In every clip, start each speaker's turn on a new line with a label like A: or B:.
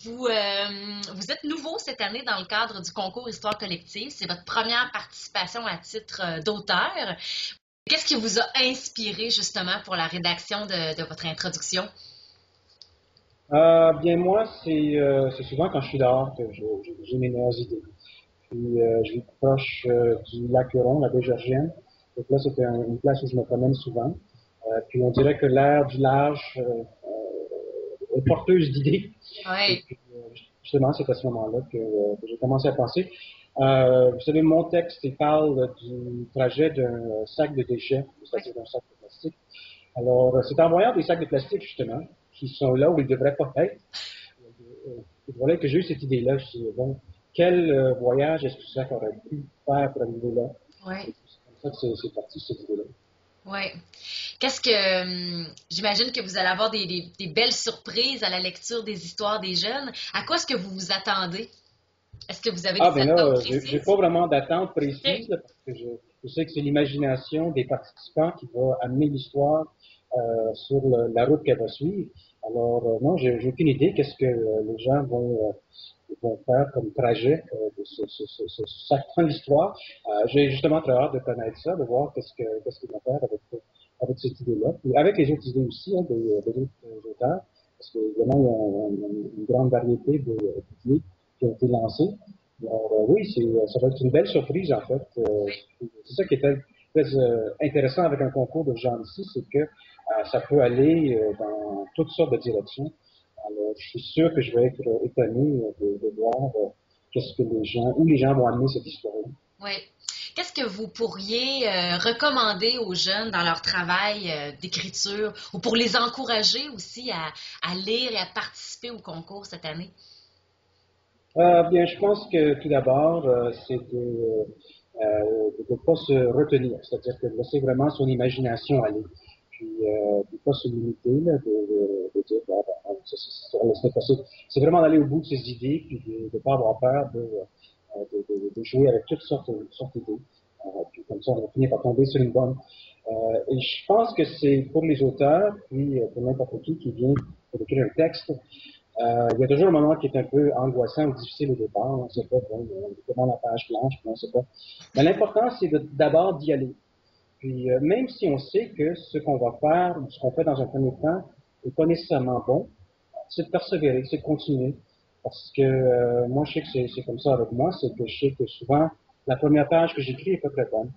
A: vous êtes nouveau cette année dans le cadre du concours Histoire collective. C'est votre première participation à titre d'auteur. Qu'est-ce qui vous a inspiré justement pour la rédaction de votre introduction?
B: Bien moi, c'est souvent quand je suis dehors que j'ai mes meilleures idées. Puis je vis proche du lac Huron, la baie Georgienne. Donc là, c'est une place où je me promène souvent. Puis on dirait que l'air du large est porteuse d'idées. Et
A: Oui.
B: puis justement, c'est à ce moment-là que j'ai commencé à penser. Vous savez, mon texte, il parle du trajet d'un sac de déchets, c'est-à-dire d'un sac de plastique. Alors, c'est en voyant des sacs de plastique, justement, qui sont là où ils ne devraient pas être. Voilà que j'ai eu cette idée-là. Je me suis dit, bon, quel voyage est-ce que ça aurait pu faire pour arriver là?
A: Oui.
B: Et puis, c'est comme ça que c'est parti, cette idée-là.
A: Oui. Qu'est-ce que j'imagine que vous allez avoir des belles surprises à la lecture des histoires des jeunes. À quoi est-ce que vous vous attendez? Est-ce que vous avez
B: Ah,
A: des
B: ben là,
A: attentes
B: j'ai
A: précises?
B: pas vraiment d'attente
A: OK.
B: précise, là, parce que je sais que c'est l'imagination des participants qui va amener l'histoire sur la route qu'elle va suivre. Alors, non, j'ai aucune idée qu'est-ce que les gens vont faire comme trajet de ce sacrant l'histoire. J'ai justement très hâte de connaître ça, de voir qu'est-ce qu'ils vont faire avec cette idée-là. Puis avec les autres idées aussi, hein, des autres auteurs, parce qu'évidemment, il y a une grande variété d'idées qui ont été lancées. Alors, oui, ça va être une belle surprise, en fait. C'est ça qui est très intéressant avec un concours de ce genre ici, c'est que ça peut aller dans toutes sortes de directions. Alors, je suis sûr que je vais être étonné de voir qu'est-ce que où les gens vont amener cette histoire-là.
A: Oui. Qu'est-ce que vous pourriez recommander aux jeunes dans leur travail d'écriture ou pour les encourager aussi à lire et à participer au concours cette année?
B: Bien, je pense que tout d'abord, c'est de ne pas se retenir, c'est-à-dire que de laisser vraiment son imagination aller, puis de ne pas se limiter, là, de dire, laisser passer. C'est vraiment d'aller au bout de ses idées, puis de ne pas avoir peur de jouer avec toutes sortes d'idées. Puis comme ça, on va finir par tomber sur une bonne. Et je pense que c'est pour les auteurs, puis pour n'importe qui vient pour écrire un texte, il y a toujours un moment qui est un peu angoissant ou difficile au départ. On ne sait pas, bon, on est devant la page blanche, on ne sait pas. Mais l'important, c'est d'abord d'y aller. Puis même si on sait que ce qu'on va faire ou ce qu'on fait dans un premier temps n'est pas nécessairement bon, c'est de persévérer, c'est de continuer. Parce que moi, je sais que c'est comme ça avec moi, c'est que je sais que souvent, la première page que j'écris n'est pas très bonne.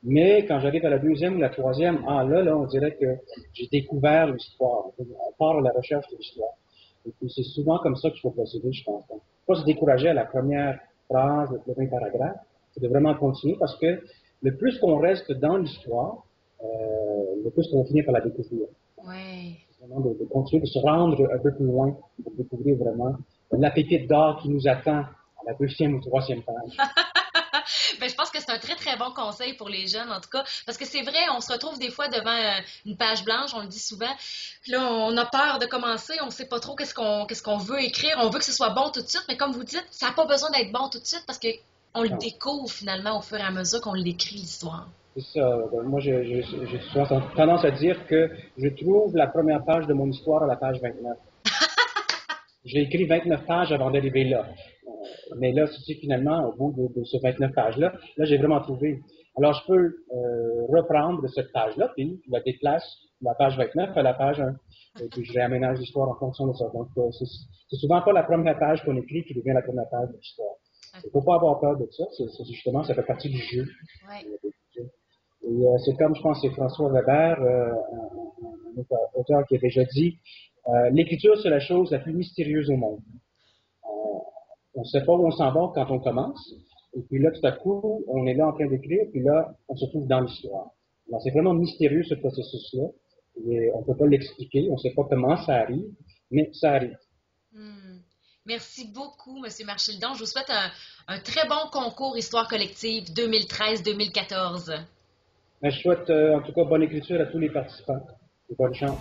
B: Mais quand j'arrive à la deuxième ou la troisième, là, on dirait que j'ai découvert l'histoire. On part à la recherche de l'histoire. Et puis c'est souvent comme ça qu'il faut procéder, je pense. Donc, pas se décourager à la première phrase, le premier paragraphe, c'est de vraiment continuer parce que le plus qu'on reste dans l'histoire, le plus qu'on finit par la découvrir.
A: Oui.
B: C'est vraiment de continuer, de se rendre un peu plus loin pour découvrir vraiment la pépite d'or qui nous attend à la deuxième ou troisième page.
A: Ben, je pense que c'est un très très bon conseil pour les jeunes en tout cas parce que c'est vrai on se retrouve des fois devant une page blanche, on le dit souvent. Puis là on a peur de commencer, on sait pas trop qu'est-ce qu'on veut écrire, on veut que ce soit bon tout de suite, mais comme vous dites, ça n'a pas besoin d'être bon tout de suite parce que on le
B: Non.
A: découvre finalement au fur et à mesure qu'on l'écrit l'histoire.
B: C'est ça. Donc, moi, j'ai souvent tendance à dire que je trouve la première page de mon histoire à la page 29. J'ai écrit 29 pages avant d'arriver là. Mais là, c'est finalement, au bout de ce 29 pages-là, là, j'ai vraiment trouvé. Alors, je peux reprendre cette page-là, puis je la déplace de la page 29 à la page 1. Et puis, je réaménage l'histoire en fonction de ça. Donc, c'est souvent pas la première page qu'on écrit qui devient la première page de l'histoire. Il ne faut pas avoir peur de ça. C'est justement, ça fait partie du jeu.
A: Ouais.
B: Et c'est comme, je pense, c'est François Weber, un auteur qui a déjà dit, l'écriture, c'est la chose la plus mystérieuse au monde. On ne sait pas où on s'en va quand on commence. Et puis là, tout à coup, on est là en train d'écrire, puis là, on se trouve dans l'histoire. Alors, c'est vraiment mystérieux ce processus-là. Et on ne peut pas l'expliquer, on ne sait pas comment ça arrive, mais ça arrive.
A: Hmm. Merci beaucoup, Monsieur Marchildon. Je vous souhaite un très bon concours Histoire collective 2013-2014.
B: Mais je souhaite en tout cas bonne écriture à tous les participants et bonne chance.